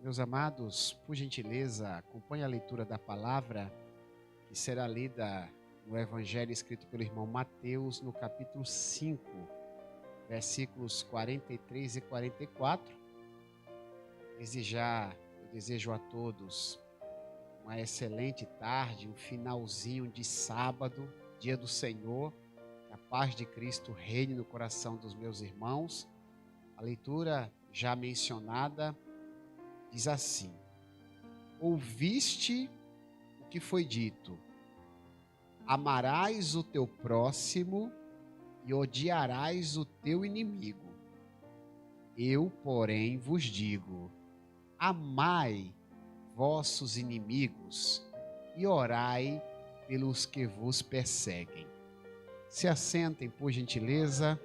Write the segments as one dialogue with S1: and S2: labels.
S1: Meus amados, por gentileza, acompanhe a leitura da palavra que será lida no Evangelho escrito pelo irmão Mateus, no capítulo 5, versículos 43 e 44. Eu desejo a todos uma excelente tarde, um finalzinho de sábado, dia do Senhor. Que a paz de Cristo reine no coração dos meus irmãos. A leitura já mencionada diz assim: ouviste o que foi dito, amarás o teu próximo e odiarás o teu inimigo. Eu, porém, vos digo, amai vossos inimigos e orai pelos que vos perseguem. Se assentem, por gentileza.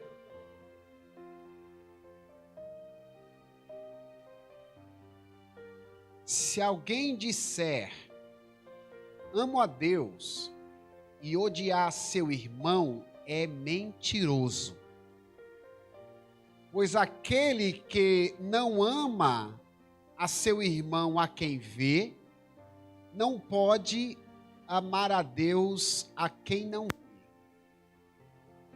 S1: Se alguém disser, amo a Deus, e odiar seu irmão, é mentiroso. Pois aquele que não ama a seu irmão a quem vê, não pode amar a Deus a quem não vê.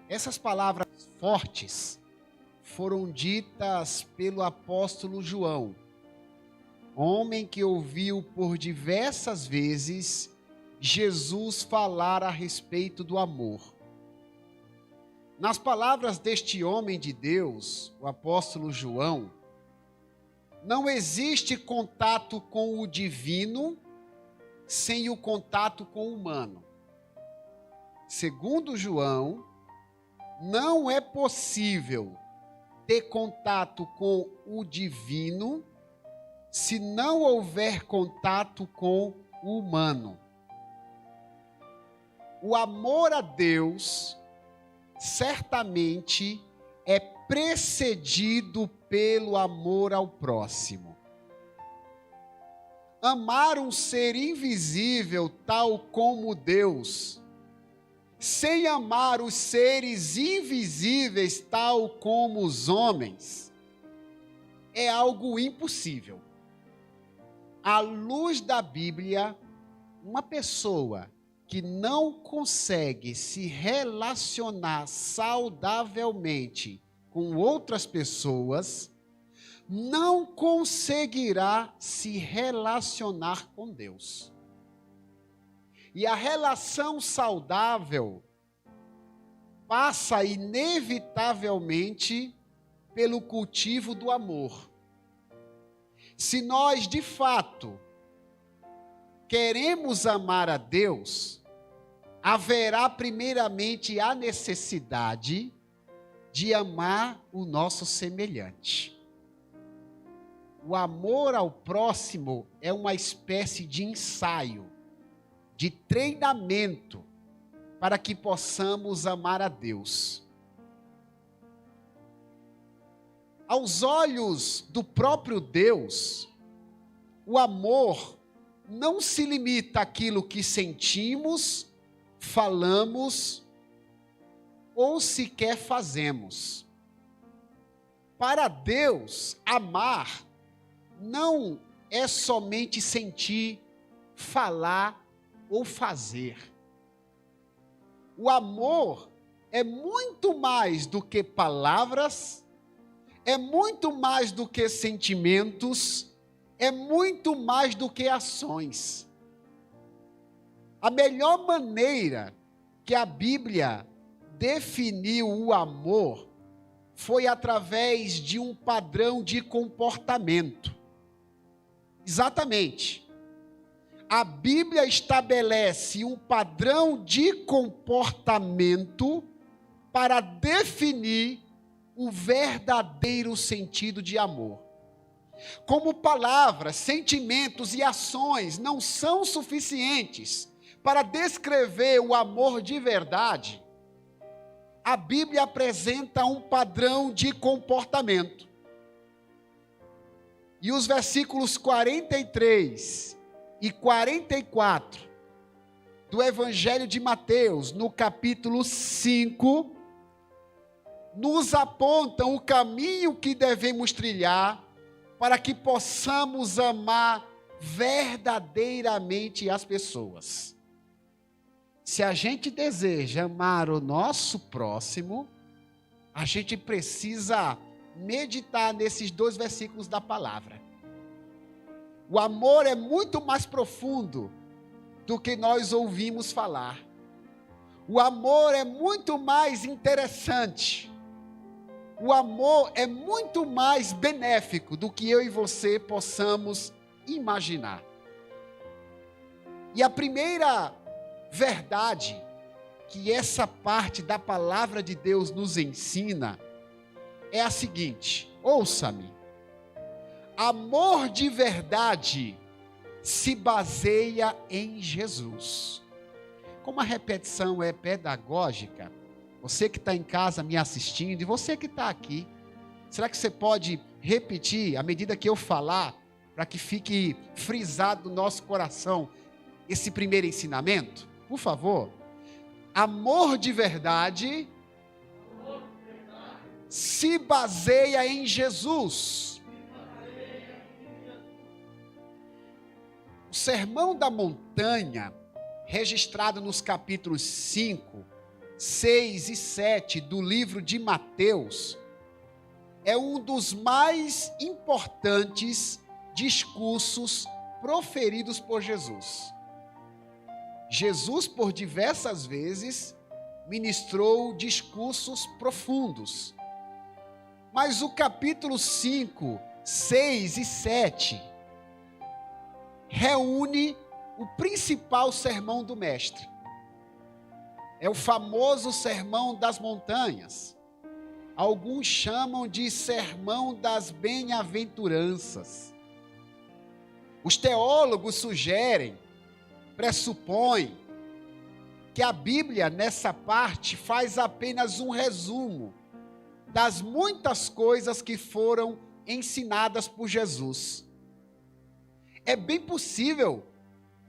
S1: Essas palavras fortes foram ditas pelo apóstolo João, homem que ouviu por diversas vezes Jesus falar a respeito do amor. Nas palavras deste homem de Deus, o apóstolo João, não existe contato com o divino sem o contato com o humano. Segundo João, não é possível ter contato com o divino se não houver contato com o humano. O amor a Deus certamente é precedido pelo amor ao próximo. Amar um ser invisível tal como Deus, sem amar os seres invisíveis tal como os homens, é algo impossível. À luz da Bíblia, uma pessoa que não consegue se relacionar saudavelmente com outras pessoas, não conseguirá se relacionar com Deus. E a relação saudável passa inevitavelmente pelo cultivo do amor. Se nós, de fato, queremos amar a Deus, haverá primeiramente a necessidade de amar o nosso semelhante. O amor ao próximo é uma espécie de ensaio, de treinamento, para que possamos amar a Deus. Aos olhos do próprio Deus, o amor não se limita àquilo que sentimos, falamos ou sequer fazemos. Para Deus, amar não é somente sentir, falar ou fazer. O amor é muito mais do que palavras, é muito mais do que sentimentos, é muito mais do que ações. A melhor maneira que a Bíblia definiu o amor foi através de um padrão de comportamento. Exatamente. A Bíblia estabelece um padrão de comportamento para definir o verdadeiro sentido de amor. Como palavras, sentimentos e ações não são suficientes para descrever o amor de verdade, a Bíblia apresenta um padrão de comportamento. E os versículos 43 e 44 do Evangelho de Mateus, no capítulo 5, nos apontam o caminho que devemos trilhar para que possamos amar verdadeiramente as pessoas. Se a gente deseja amar o nosso próximo, a gente precisa meditar nesses 2 versículos da palavra. O amor é muito mais profundo do que nós ouvimos falar. O amor é muito mais interessante. O amor é muito mais benéfico do que eu e você possamos imaginar. E a primeira verdade que essa parte da palavra de Deus nos ensina é a seguinte: ouça-me. Amor de verdade se baseia em Jesus. Como a repetição é pedagógica, você que está em casa me assistindo e você que está aqui, será que você pode repetir à medida que eu falar, para que fique frisado no nosso coração esse primeiro ensinamento? Por favor. Amor de verdade se baseia em Jesus. O Sermão da Montanha, registrado nos capítulos 5, 6 e 7 do livro de Mateus, é um dos mais importantes discursos proferidos por Jesus. Jesus, por diversas vezes, ministrou discursos profundos. Mas o capítulo 5, 6 e 7 reúne o principal sermão do Mestre. É o famoso Sermão das Montanhas. Alguns chamam de Sermão das Bem-aventuranças. Os teólogos sugerem, pressupõem, que a Bíblia, nessa parte, faz apenas um resumo das muitas coisas que foram ensinadas por Jesus. É bem possível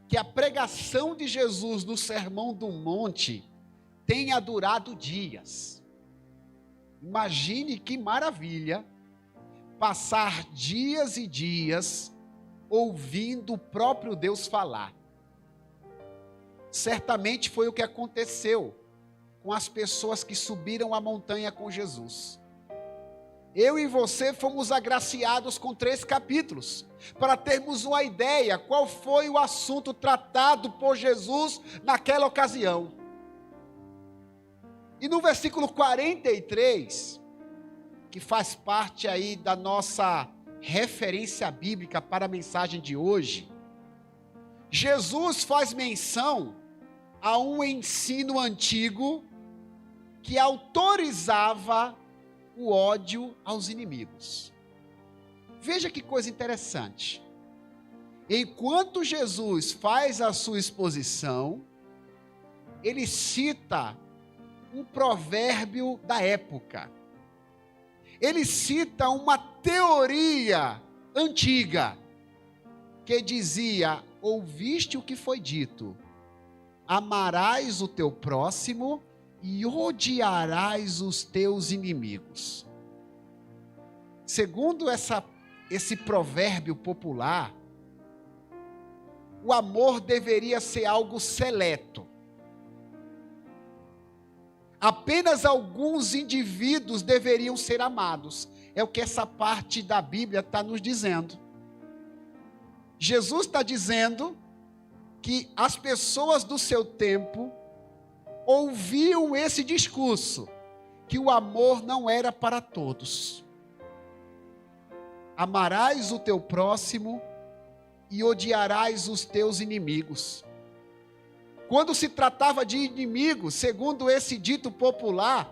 S1: que a pregação de Jesus no Sermão do Monte tenha durado dias. Imagine que maravilha passar dias e dias ouvindo o próprio Deus falar. Certamente foi o que aconteceu com as pessoas que subiram a montanha com Jesus. Eu e você fomos agraciados com 3 capítulos, para termos uma ideia qual foi o assunto tratado por Jesus naquela ocasião. E no versículo 43, que faz parte aí da nossa referência bíblica para a mensagem de hoje, Jesus faz menção a um ensino antigo que autorizava o ódio aos inimigos. Veja que coisa interessante. Enquanto Jesus faz a sua exposição, ele cita um provérbio da época. Ele cita uma teoria antiga que dizia: ouviste o que foi dito, amarás o teu próximo e odiarás os teus inimigos. Segundo esse provérbio popular, o amor deveria ser algo seleto. Apenas alguns indivíduos deveriam ser amados. É o que essa parte da Bíblia está nos dizendo. Jesus está dizendo que as pessoas do seu tempo ouviam esse discurso, que o amor não era para todos. Amarás o teu próximo e odiarás os teus inimigos. Quando se tratava de inimigos, segundo esse dito popular,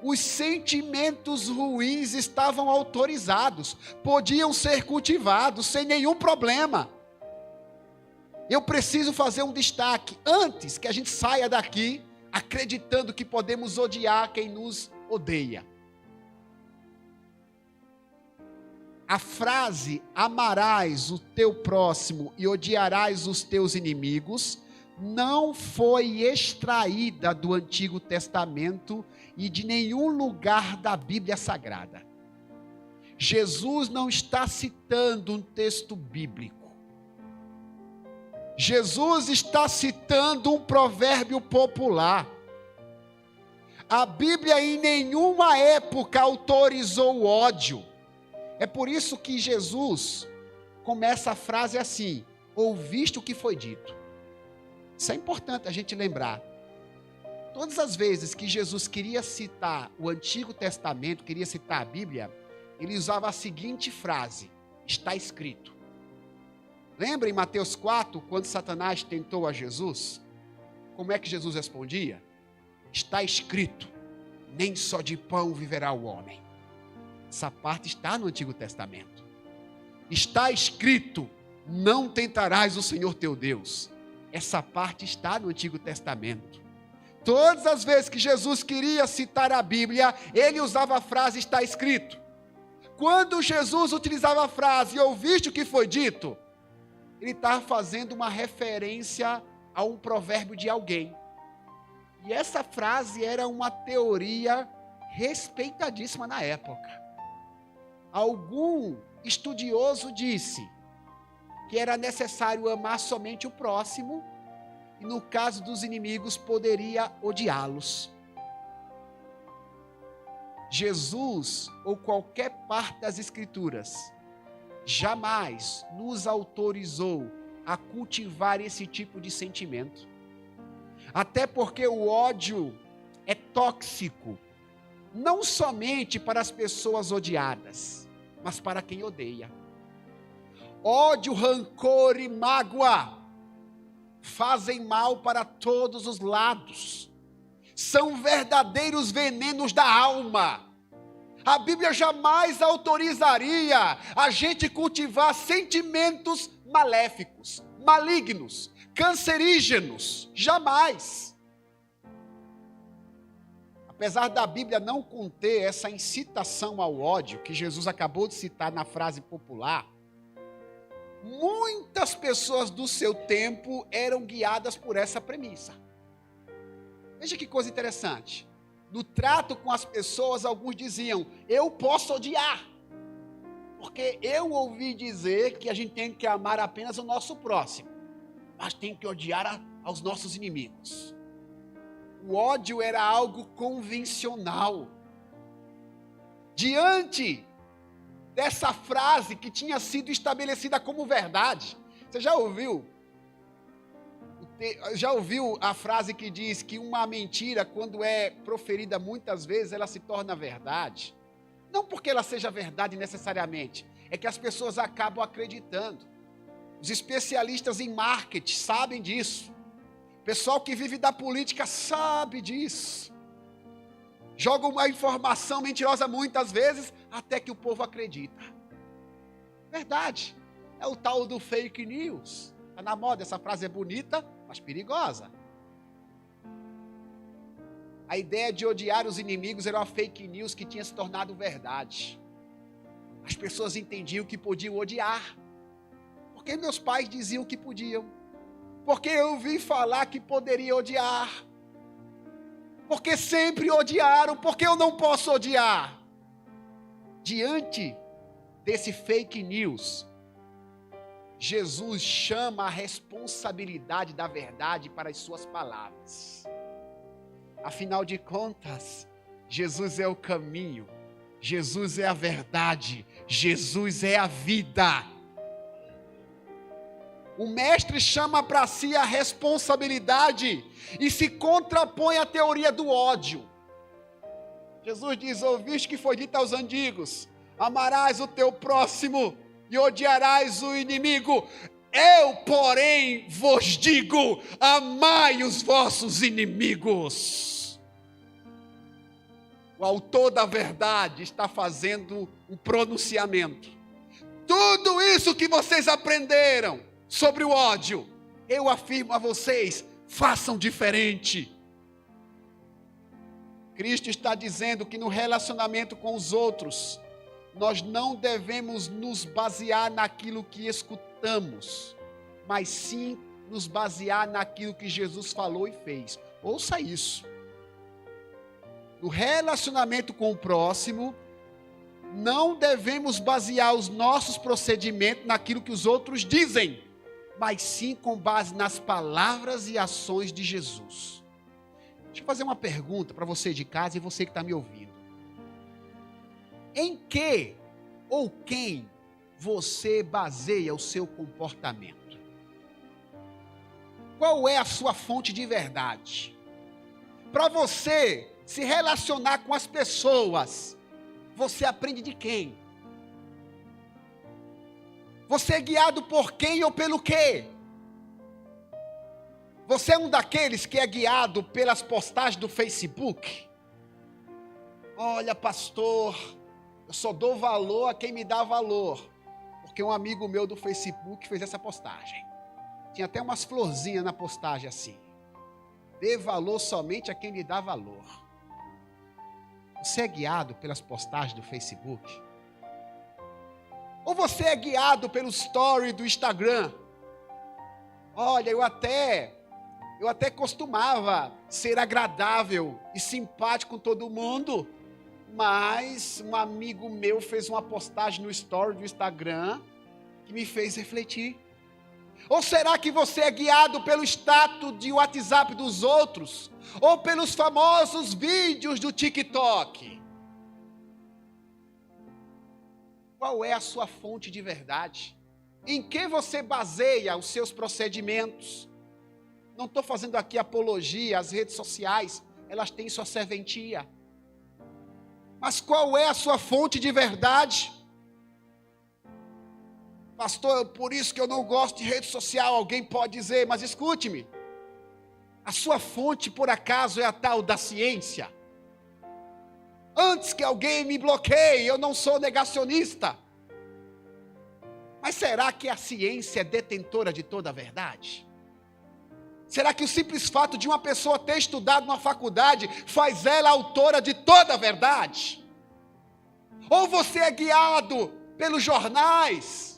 S1: os sentimentos ruins estavam autorizados, podiam ser cultivados sem nenhum problema. Eu preciso fazer um destaque antes que a gente saia daqui acreditando que podemos odiar quem nos odeia. A frase amarás o teu próximo e odiarás os teus inimigos não foi extraída do Antigo Testamento e de nenhum lugar da Bíblia Sagrada. Jesus não está citando um texto bíblico. Jesus está citando um provérbio popular. A Bíblia em nenhuma época autorizou o ódio. É por isso que Jesus começa a frase assim: ouviste o que foi dito. Isso é importante a gente lembrar. Todas as vezes que Jesus queria citar o Antigo Testamento, queria citar a Bíblia, ele usava a seguinte frase: está escrito. Lembra em Mateus 4, quando Satanás tentou a Jesus? Como é que Jesus respondia? Está escrito, nem só de pão viverá o homem. Essa parte está no Antigo Testamento. Está escrito, não tentarás o Senhor teu Deus. Essa parte está no Antigo Testamento. Todas as vezes que Jesus queria citar a Bíblia, ele usava a frase está escrito. Quando Jesus utilizava a frase ouviste o que foi dito, ele estava fazendo uma referência a um provérbio de alguém. E essa frase era uma teoria respeitadíssima na época. Algum estudioso disse que era necessário amar somente o próximo e, no caso dos inimigos, poderia odiá-los. Jesus, ou qualquer parte das Escrituras, jamais nos autorizou a cultivar esse tipo de sentimento. Até porque o ódio é tóxico, não somente para as pessoas odiadas, mas para quem odeia. Ódio, rancor e mágoa fazem mal para todos os lados. São verdadeiros venenos da alma. A Bíblia jamais autorizaria a gente cultivar sentimentos maléficos, malignos, cancerígenos. Jamais. Apesar da Bíblia não conter essa incitação ao ódio, que Jesus acabou de citar na frase popular, muitas pessoas do seu tempo eram guiadas por essa premissa. Veja que coisa interessante. No trato com as pessoas, alguns diziam, eu posso odiar, porque eu ouvi dizer que a gente tem que amar apenas o nosso próximo, mas tem que odiar aos nossos inimigos. O ódio era algo convencional. Diante dessa frase que tinha sido estabelecida como verdade, você já ouviu a frase que diz que uma mentira, quando é proferida muitas vezes, ela se torna verdade? Não porque ela seja verdade necessariamente, é que as pessoas acabam acreditando. Os especialistas em marketing sabem disso. O pessoal que vive da política sabe disso. Joga uma informação mentirosa muitas vezes, até que o povo acredita. Verdade. É o tal do fake news. Está na moda, essa frase é bonita, mas perigosa. A ideia de odiar os inimigos era uma fake news que tinha se tornado verdade. As pessoas entendiam que podiam odiar. Porque meus pais diziam que podiam. Porque eu ouvi falar que poderia odiar. Porque sempre odiaram, porque eu não posso odiar. Diante desse fake news, Jesus chama a responsabilidade da verdade para as suas palavras. Afinal de contas, Jesus é o caminho, Jesus é a verdade, Jesus é a vida. O mestre chama para si a responsabilidade e se contrapõe à teoria do ódio. Jesus diz, ouviste que foi dito aos antigos, amarás o teu próximo e odiarás o inimigo. Eu, porém, vos digo, amai os vossos inimigos. O autor da verdade está fazendo um pronunciamento. Tudo isso que vocês aprenderam sobre o ódio, eu afirmo a vocês, façam diferente. Cristo está dizendo que no relacionamento com os outros, nós não devemos nos basear naquilo que escutamos, mas sim nos basear naquilo que Jesus falou e fez. Ouça isso. No relacionamento com o próximo, não devemos basear os nossos procedimentos naquilo que os outros dizem, mas sim com base nas palavras e ações de Jesus. Deixa eu fazer uma pergunta para você de casa e você que está me ouvindo. Em que ou quem você baseia o seu comportamento? Qual é a sua fonte de verdade? Para você se relacionar com as pessoas, você aprende de quem? Você é guiado por quem ou pelo quê? Você é um daqueles que é guiado pelas postagens do Facebook? Olha, pastor, eu só dou valor a quem me dá valor. Porque um amigo meu do Facebook fez essa postagem. Tinha até umas florzinhas na postagem assim. Dê valor somente a quem lhe dá valor. Você é guiado pelas postagens do Facebook? Ou você é guiado pelo story do Instagram? Olha, eu até costumava ser agradável e simpático com todo mundo, mas um amigo meu fez uma postagem no story do Instagram que me fez refletir. Ou será que você é guiado pelo status de WhatsApp dos outros? Ou pelos famosos vídeos do TikTok? Qual é a sua fonte de verdade? Em que você baseia os seus procedimentos? Não estou fazendo aqui apologia às redes sociais, elas têm sua serventia. Mas qual é a sua fonte de verdade? Pastor, por isso que eu não gosto de rede social, alguém pode dizer, mas escute-me. A sua fonte, por acaso, é a tal da ciência? Antes que alguém me bloqueie, eu não sou negacionista. Mas será que a ciência é detentora de toda a verdade? Será que o simples fato de uma pessoa ter estudado numa faculdade faz ela autora de toda a verdade? Ou você é guiado pelos jornais?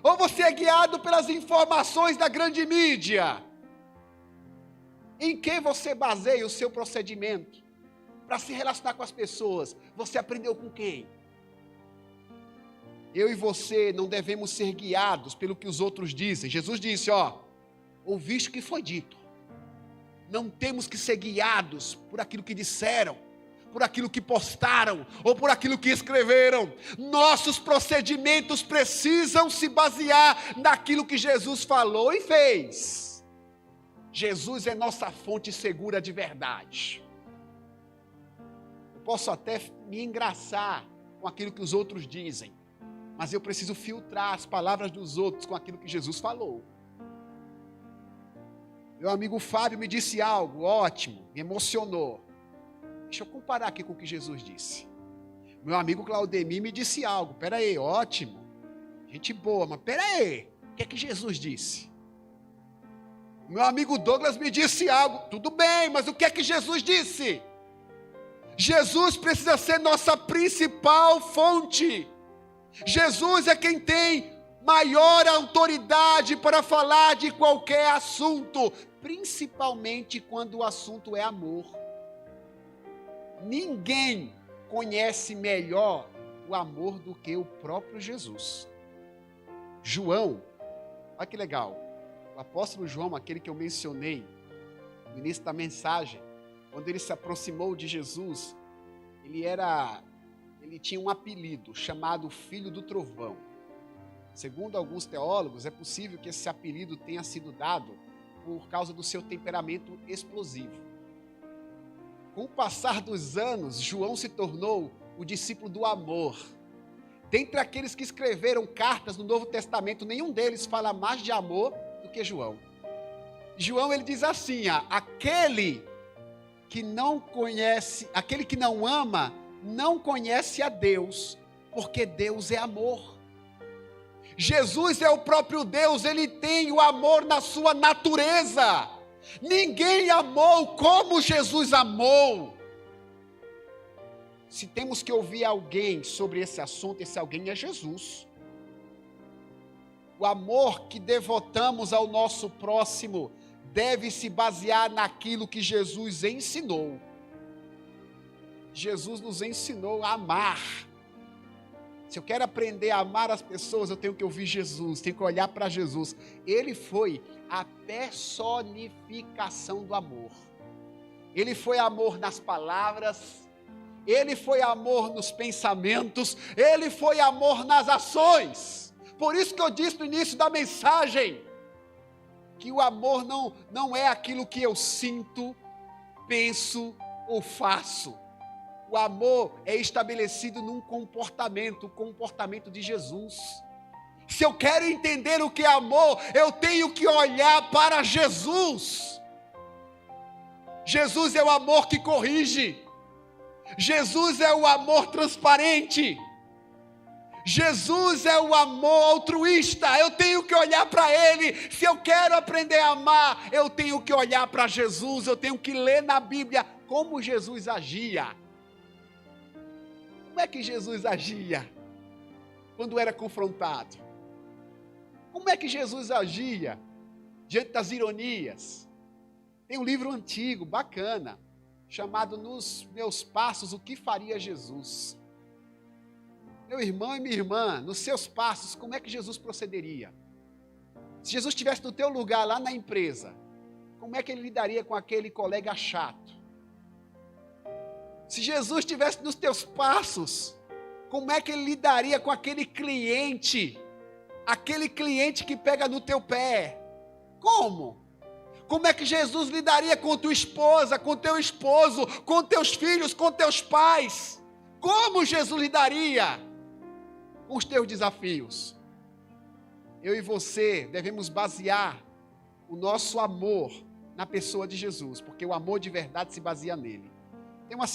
S1: Ou você é guiado pelas informações da grande mídia? Em que você baseia o seu procedimento para se relacionar com as pessoas? Você aprendeu com quem? Eu e você não devemos ser guiados pelo que os outros dizem. Jesus disse, ouviste o que foi dito. Não temos que ser guiados por aquilo que disseram, por aquilo que postaram, ou por aquilo que escreveram. Nossos procedimentos precisam se basear naquilo que Jesus falou e fez. Jesus é nossa fonte segura de verdade. Eu posso até me engraçar com aquilo que os outros dizem, mas eu preciso filtrar as palavras dos outros com aquilo que Jesus falou. Meu amigo Fábio me disse algo ótimo, me emocionou. Deixa eu comparar aqui com o que Jesus disse. Meu amigo Claudemir me disse algo, peraí, ótimo, gente boa, mas peraí, o que é que Jesus disse? Meu amigo Douglas me disse algo, tudo bem, mas o que é que Jesus disse? Jesus precisa ser nossa principal fonte. Jesus é quem tem maior autoridade para falar de qualquer assunto, principalmente quando o assunto é amor. Ninguém conhece melhor o amor do que o próprio Jesus. João, olha que legal, o apóstolo João, aquele que eu mencionei no início da mensagem, quando ele se aproximou de Jesus, ele tinha um apelido chamado Filho do Trovão. Segundo alguns teólogos, é possível que esse apelido tenha sido dado por causa do seu temperamento explosivo. Com o passar dos anos, João se tornou o discípulo do amor. Dentre aqueles que escreveram cartas no Novo Testamento, nenhum deles fala mais de amor do que João. João, ele diz assim, aquele que não ama, não conhece a Deus, porque Deus é amor. Jesus é o próprio Deus, ele tem o amor na sua natureza. Ninguém amou como Jesus amou. Se temos que ouvir alguém sobre esse assunto, esse alguém é Jesus. O amor que devotamos ao nosso próximo deve se basear naquilo que Jesus ensinou. Jesus nos ensinou a amar. Se eu quero aprender a amar as pessoas, eu tenho que ouvir Jesus, tenho que olhar para Jesus. Ele foi a personificação do amor. Ele foi amor nas palavras, ele foi amor nos pensamentos, ele foi amor nas ações. Por isso que eu disse no início da mensagem, que o amor não é aquilo que eu sinto, penso ou faço. O amor é estabelecido num comportamento, o comportamento de Jesus. Se eu quero entender o que é amor, eu tenho que olhar para Jesus. Jesus é o amor que corrige. Jesus é o amor transparente. Jesus é o amor altruísta. Eu tenho que olhar para Ele. Se eu quero aprender a amar, eu tenho que olhar para Jesus. Eu tenho que ler na Bíblia como Jesus agia. Como é que Jesus agia quando era confrontado? Como é que Jesus agia diante das ironias? Tem um livro antigo, bacana, chamado Nos Meus Passos, o que faria Jesus? Meu irmão e minha irmã, nos seus passos, como é que Jesus procederia? Se Jesus estivesse no teu lugar lá na empresa, como é que ele lidaria com aquele colega chato? Se Jesus estivesse nos teus passos, como é que ele lidaria com aquele cliente que pega no teu pé? Como? Como é que Jesus lidaria com tua esposa, com teu esposo, com teus filhos, com teus pais? Como Jesus lidaria com os teus desafios? Eu e você devemos basear o nosso amor na pessoa de Jesus, porque o amor de verdade se baseia nele. Tem um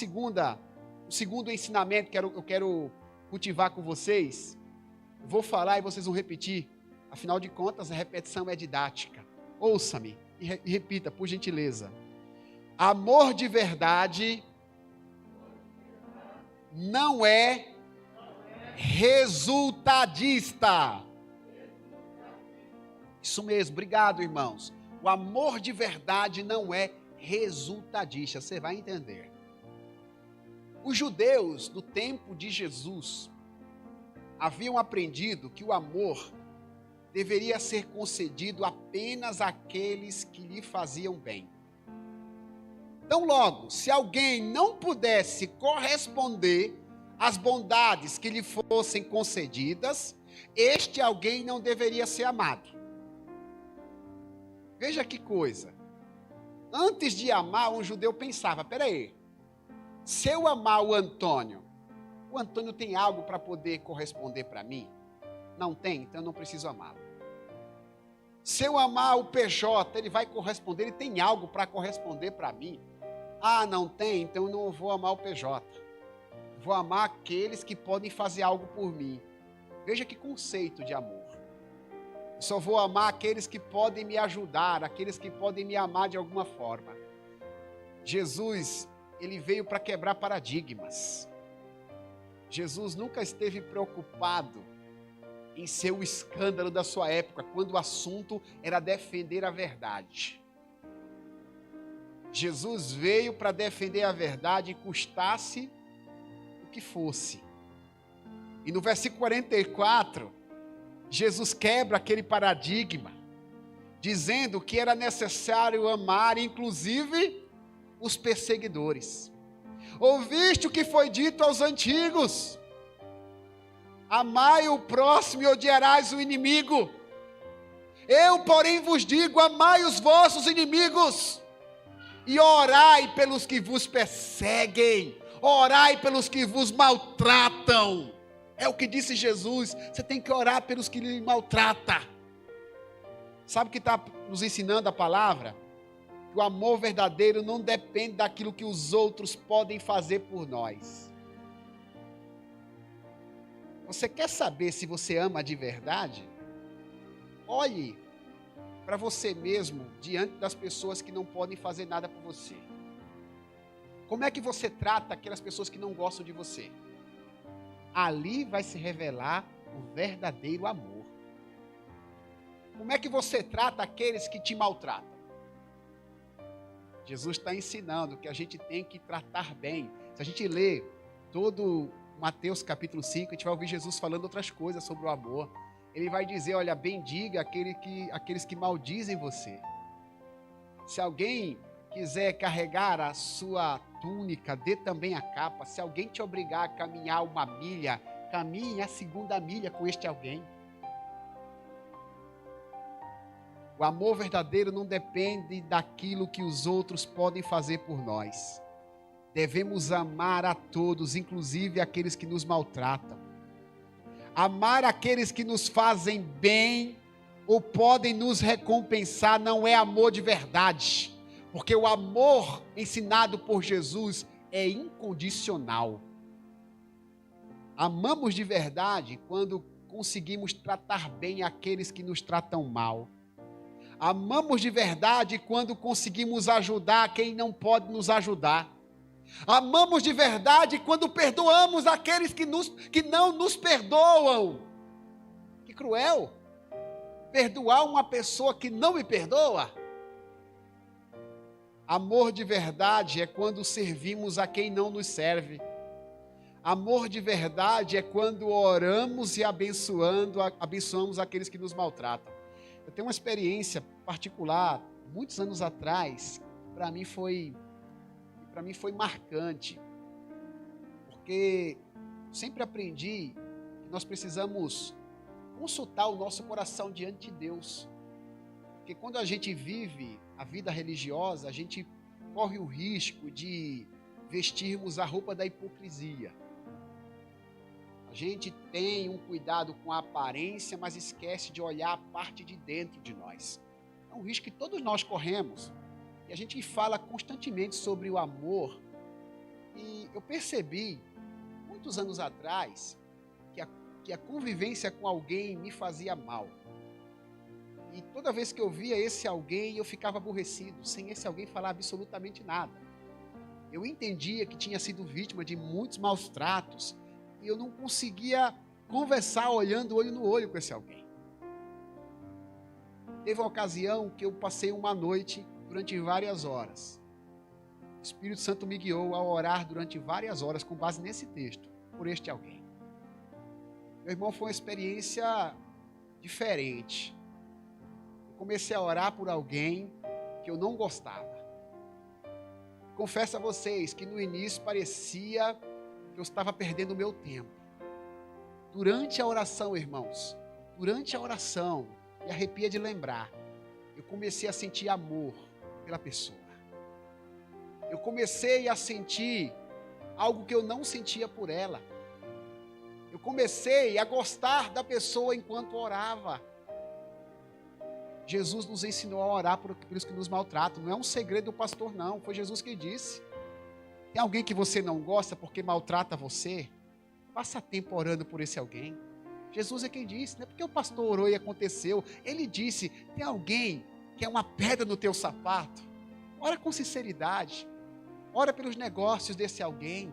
S1: segundo ensinamento que eu quero cultivar com vocês. Eu vou falar e vocês vão repetir. Afinal de contas, a repetição é didática. Ouça-me e repita, por gentileza. Amor de verdade não é resultadista. Isso mesmo, obrigado, irmãos. O amor de verdade não é resultadista, você vai entender. Os judeus do tempo de Jesus haviam aprendido que o amor deveria ser concedido apenas àqueles que lhe faziam bem. Então, logo, se alguém não pudesse corresponder às bondades que lhe fossem concedidas, este alguém não deveria ser amado. Veja que coisa. Antes de amar, um judeu pensava, peraí, se eu amar o Antônio tem algo para poder corresponder para mim? Não tem, então eu não preciso amá-lo. Se eu amar o PJ, ele vai corresponder, ele tem algo para corresponder para mim? Ah, não tem, então eu não vou amar o PJ. Vou amar aqueles que podem fazer algo por mim. Veja que conceito de amor. Eu só vou amar aqueles que podem me ajudar, aqueles que podem me amar de alguma forma. Jesus, ele veio para quebrar paradigmas. Jesus nunca esteve preocupado em ser o escândalo da sua época, quando o assunto era defender a verdade. Jesus veio para defender a verdade, custasse o que fosse. E no versículo 44, Jesus quebra aquele paradigma, dizendo que era necessário amar, inclusive, os perseguidores. Ouviste o que foi dito aos antigos: amai o próximo e odiarás o inimigo. Eu, porém, vos digo, amai os vossos inimigos e orai pelos que vos perseguem, orai pelos que vos maltratam. É o que disse Jesus, você tem que orar pelos que lhe maltratam. Sabe o que está nos ensinando a palavra? Que o amor verdadeiro não depende daquilo que os outros podem fazer por nós. Você quer saber se você ama de verdade? Olhe para você mesmo diante das pessoas que não podem fazer nada por você. Como é que você trata aquelas pessoas que não gostam de você? Ali vai se revelar o verdadeiro amor. Como é que você trata aqueles que te maltratam? Jesus está ensinando que a gente tem que tratar bem. Se a gente lê todo Mateus capítulo 5, a gente vai ouvir Jesus falando outras coisas sobre o amor. Ele vai dizer, olha, bendiga aqueles que maldizem você. Se alguém quiser carregar a sua túnica, dê também a capa. Se alguém te obrigar a caminhar uma milha, caminhe a segunda milha com este alguém. O amor verdadeiro não depende daquilo que os outros podem fazer por nós. Devemos amar a todos, inclusive aqueles que nos maltratam. Amar aqueles que nos fazem bem ou podem nos recompensar não é amor de verdade. Porque o amor ensinado por Jesus é incondicional. Amamos de verdade quando conseguimos tratar bem aqueles que nos tratam mal. Amamos de verdade quando conseguimos ajudar quem não pode nos ajudar. Amamos de verdade quando perdoamos aqueles que não nos perdoam. Que cruel! Perdoar uma pessoa que não me perdoa. Amor de verdade é quando servimos a quem não nos serve. Amor de verdade é quando oramos e abençoamos aqueles que nos maltratam. Eu tenho uma experiência particular, muitos anos atrás, para mim foi marcante, porque sempre aprendi que nós precisamos consultar o nosso coração diante de Deus, porque quando a gente vive a vida religiosa, a gente corre o risco de vestirmos a roupa da hipocrisia. A gente tem um cuidado com a aparência, mas esquece de olhar a parte de dentro de nós. É um risco que todos nós corremos. E a gente fala constantemente sobre o amor. E eu percebi, muitos anos atrás, que a convivência com alguém me fazia mal. E toda vez que eu via esse alguém, eu ficava aborrecido, sem esse alguém falar absolutamente nada. Eu entendia que tinha sido vítima de muitos maus tratos, e eu não conseguia conversar olhando olho no olho com esse alguém. Teve uma ocasião que eu passei uma noite durante várias horas. O Espírito Santo me guiou a orar durante várias horas com base nesse texto, por este alguém. Meu irmão, foi uma experiência diferente. Eu comecei a orar por alguém que eu não gostava. Confesso a vocês que no início parecia que eu estava perdendo o meu tempo. Durante a oração, irmãos, e arrepia de lembrar, eu comecei a sentir amor pela pessoa. Eu comecei a sentir algo que eu não sentia por ela. Eu comecei a gostar da pessoa enquanto orava. Jesus nos ensinou a orar por aqueles que nos maltratam. Não é um segredo do pastor, não. Foi Jesus que disse. Tem alguém que você não gosta porque maltrata você? Passa tempo orando por esse alguém. Jesus é quem disse. Não é porque o pastor orou e aconteceu. Ele disse, tem alguém que é uma pedra no teu sapato. Ora com sinceridade. Ora pelos negócios desse alguém.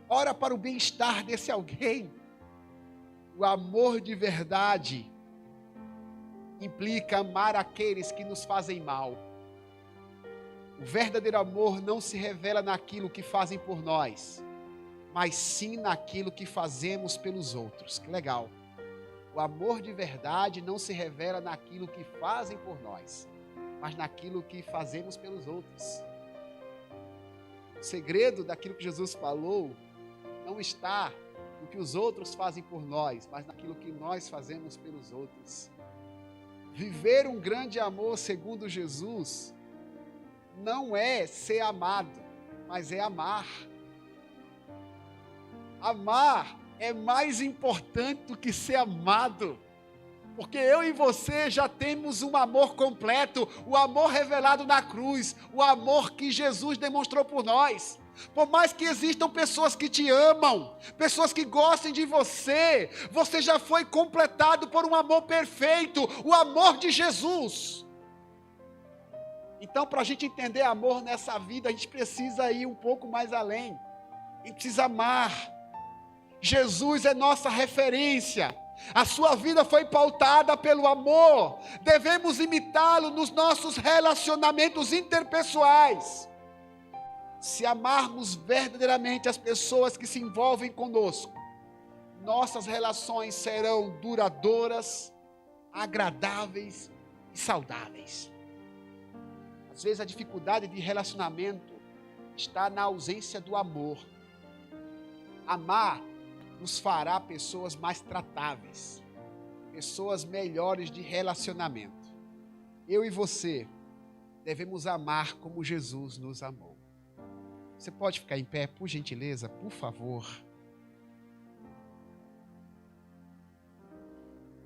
S1: Ora para o bem-estar desse alguém. O amor de verdade implica amar aqueles que nos fazem mal. O verdadeiro amor não se revela naquilo que fazem por nós, mas sim naquilo que fazemos pelos outros. Que legal. O amor de verdade não se revela naquilo que fazem por nós, mas naquilo que fazemos pelos outros. O segredo daquilo que Jesus falou não está no que os outros fazem por nós, mas naquilo que nós fazemos pelos outros. Viver um grande amor segundo Jesus não é ser amado, mas é amar. Amar é mais importante do que ser amado, porque eu e você já temos um amor completo, o amor revelado na cruz, o amor que Jesus demonstrou por nós. Por mais que existam pessoas que te amam, pessoas que gostem de você, você já foi completado por um amor perfeito, o amor de Jesus. Então, para a gente entender amor nessa vida, a gente precisa ir um pouco mais além. A gente precisa amar. Jesus é nossa referência. A sua vida foi pautada pelo amor. Devemos imitá-lo nos nossos relacionamentos interpessoais. se amarmos verdadeiramente as pessoas que se envolvem conosco, nossas relações serão duradouras, agradáveis e saudáveis. Às vezes a dificuldade de relacionamento está na ausência do amor. Amar nos fará pessoas mais tratáveis, pessoas melhores de relacionamento. Eu e você devemos amar como Jesus nos amou. Você pode ficar em pé, por gentileza, por favor.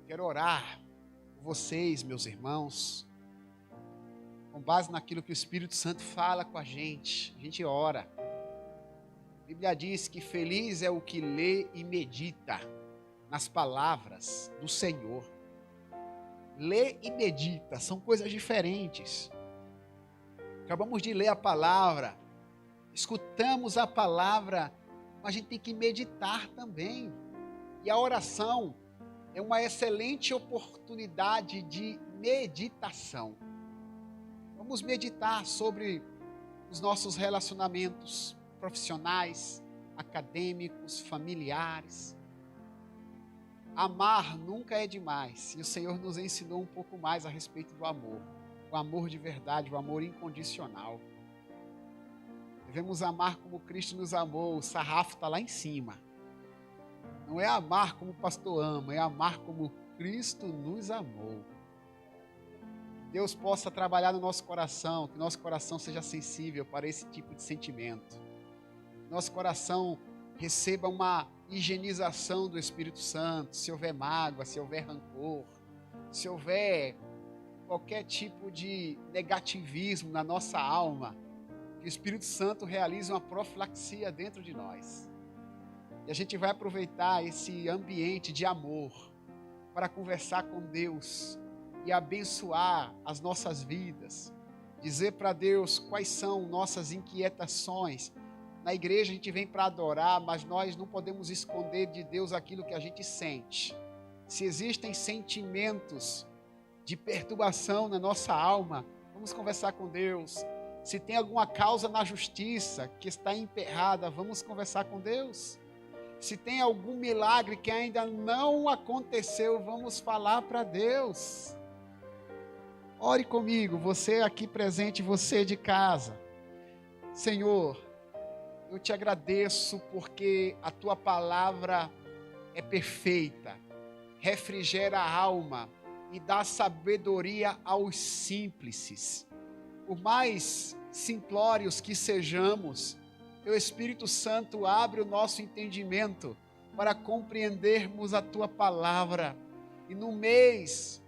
S1: Quero orar por vocês, meus irmãos, com base naquilo que o Espírito Santo fala com a gente ora. A Bíblia diz que feliz é o que lê e medita nas palavras do Senhor. Lê e medita são coisas diferentes. Acabamos de ler a palavra, escutamos a palavra, mas a gente tem que meditar também. E a oração é uma excelente oportunidade de meditação. Vamos meditar sobre os nossos relacionamentos profissionais, acadêmicos, familiares. Amar nunca é demais. E o Senhor nos ensinou um pouco mais a respeito do amor. O amor de verdade, o amor incondicional. Devemos amar como Cristo nos amou. O sarrafo está lá em cima. Não é amar como o pastor ama, é amar como Cristo nos amou. Deus possa trabalhar no nosso coração, que nosso coração seja sensível para esse tipo de sentimento. Nosso coração receba uma higienização do Espírito Santo, se houver mágoa, se houver rancor, se houver qualquer tipo de negativismo na nossa alma, que o Espírito Santo realize uma profilaxia dentro de nós. E a gente vai aproveitar esse ambiente de amor para conversar com Deus e abençoar as nossas vidas, dizer para Deus quais são nossas inquietações. Na igreja a gente vem para adorar, mas nós não podemos esconder de Deus aquilo que a gente sente. Se existem sentimentos de perturbação na nossa alma, vamos conversar com Deus. Se tem alguma causa na justiça que está emperrada, vamos conversar com Deus. Se tem algum milagre que ainda não aconteceu, vamos falar para Deus. Ore comigo, você aqui presente, você de casa. Senhor, eu te agradeço porque a tua palavra é perfeita, refrigera a alma e dá sabedoria aos simples. Por mais simplórios que sejamos, teu Espírito Santo abre o nosso entendimento para compreendermos a tua palavra. E no mês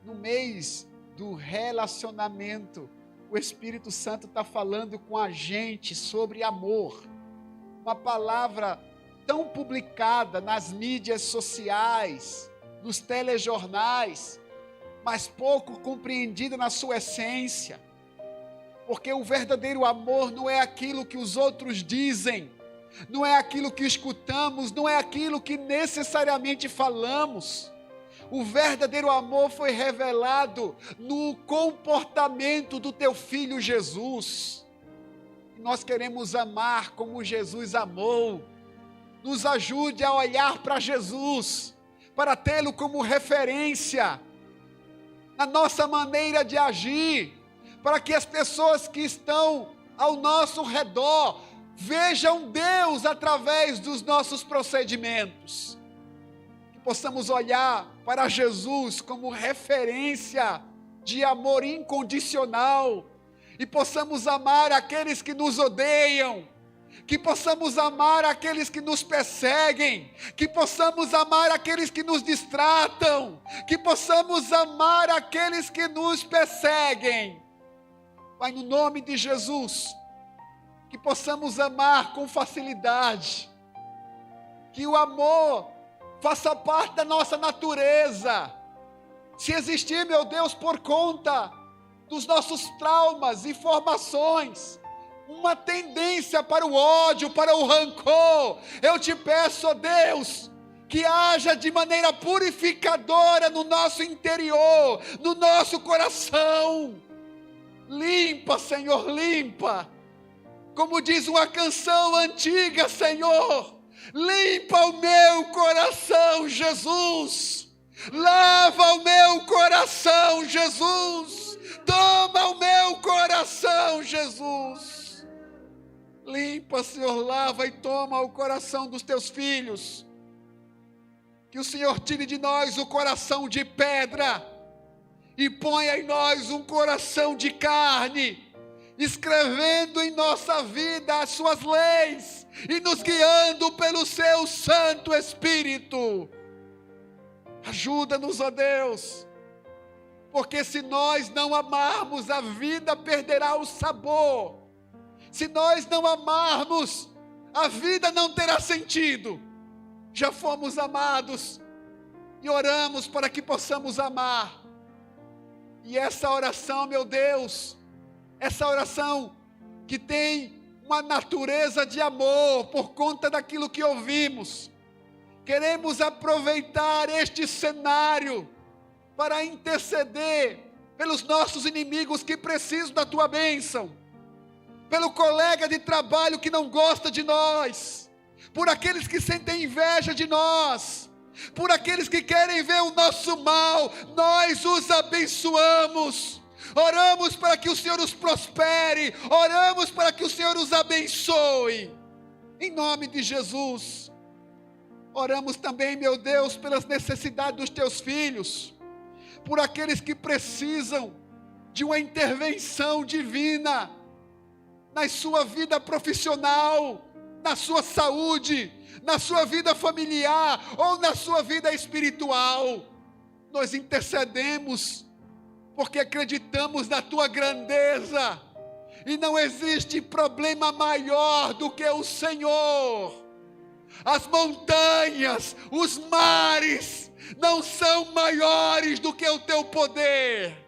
S1: do relacionamento, o Espírito Santo está falando com a gente sobre amor. Uma palavra tão publicada nas mídias sociais, nos telejornais, mas pouco compreendida na sua essência. Porque o verdadeiro amor não é aquilo que os outros dizem, não é aquilo que escutamos, não é aquilo que necessariamente falamos. O verdadeiro amor foi revelado no comportamento do teu Filho Jesus. Nós queremos amar como Jesus amou. Nos ajude a olhar para Jesus, para tê-lo como referência na nossa maneira de agir, para que as pessoas que estão ao nosso redor vejam Deus através dos nossos procedimentos. Que possamos olhar para Jesus como referência de amor incondicional e possamos amar aqueles que nos odeiam, que possamos amar aqueles que nos perseguem, que possamos amar aqueles que nos distratam, que possamos amar aqueles que nos perseguem. Pai, no nome de Jesus, que possamos amar com facilidade, que o amor faça parte da nossa natureza. Se existir, meu Deus, por conta dos nossos traumas e formações, uma tendência para o ódio, para o rancor, eu te peço, ó Deus, que haja de maneira purificadora no nosso interior, no nosso coração. Limpa, Senhor, limpa.
S2: Como diz uma canção antiga, Senhor, limpa o meu coração, Jesus. Lava o meu coração, Jesus. Toma o meu coração, Jesus. Limpa, Senhor, lava e toma o coração dos teus filhos. Que o Senhor tire de nós o coração de pedra e ponha em nós um coração de carne, escrevendo em nossa vida as suas leis e nos guiando pelo seu Santo Espírito. Ajuda-nos, ó Deus, porque se nós não amarmos, a vida perderá o sabor. Se nós não amarmos, a vida não terá sentido. Já fomos amados e oramos para que possamos amar. E essa oração, meu Deus, essa oração que tem uma natureza de amor por conta daquilo que ouvimos, queremos aproveitar este cenário para interceder pelos nossos inimigos que precisam da tua bênção, pelo colega de trabalho que não gosta de nós, por aqueles que sentem inveja de nós, por aqueles que querem ver o nosso mal. Nós os abençoamos, oramos para que o Senhor os prospere, oramos para que o Senhor os abençoe, em nome de Jesus. Oramos também, meu Deus, pelas necessidades dos teus filhos, por aqueles que precisam de uma intervenção divina na sua vida profissional, na sua saúde, na sua vida familiar ou na sua vida espiritual. Nós intercedemos porque acreditamos na tua grandeza e não existe problema maior do que o Senhor. As montanhas, os mares não são maiores do que o teu poder.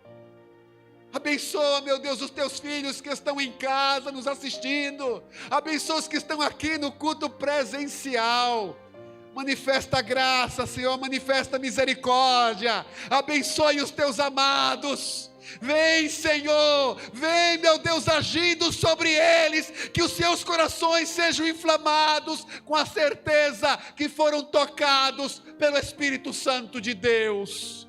S2: Abençoa, meu Deus, os teus filhos que estão em casa nos assistindo. Abençoa os que estão aqui no culto presencial. Manifesta a graça, Senhor, manifesta a misericórdia. Abençoe os teus amados. Vem, Senhor, vem, meu Deus, agindo sobre eles, que os seus corações sejam inflamados com a certeza que foram tocados pelo Espírito Santo de Deus.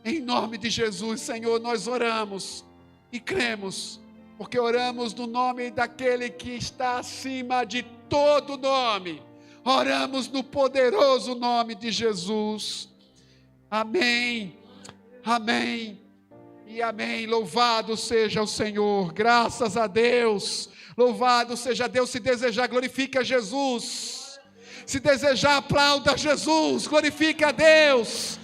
S2: Em nome de Jesus, Senhor, nós oramos e cremos, porque oramos no nome daquele que está acima de todo nome. Oramos no poderoso nome de Jesus. Amém, amém e amém. Louvado seja o Senhor, graças a Deus. Louvado seja Deus. Se desejar, glorifique a Jesus. Se desejar, aplauda Jesus, glorifique a Deus.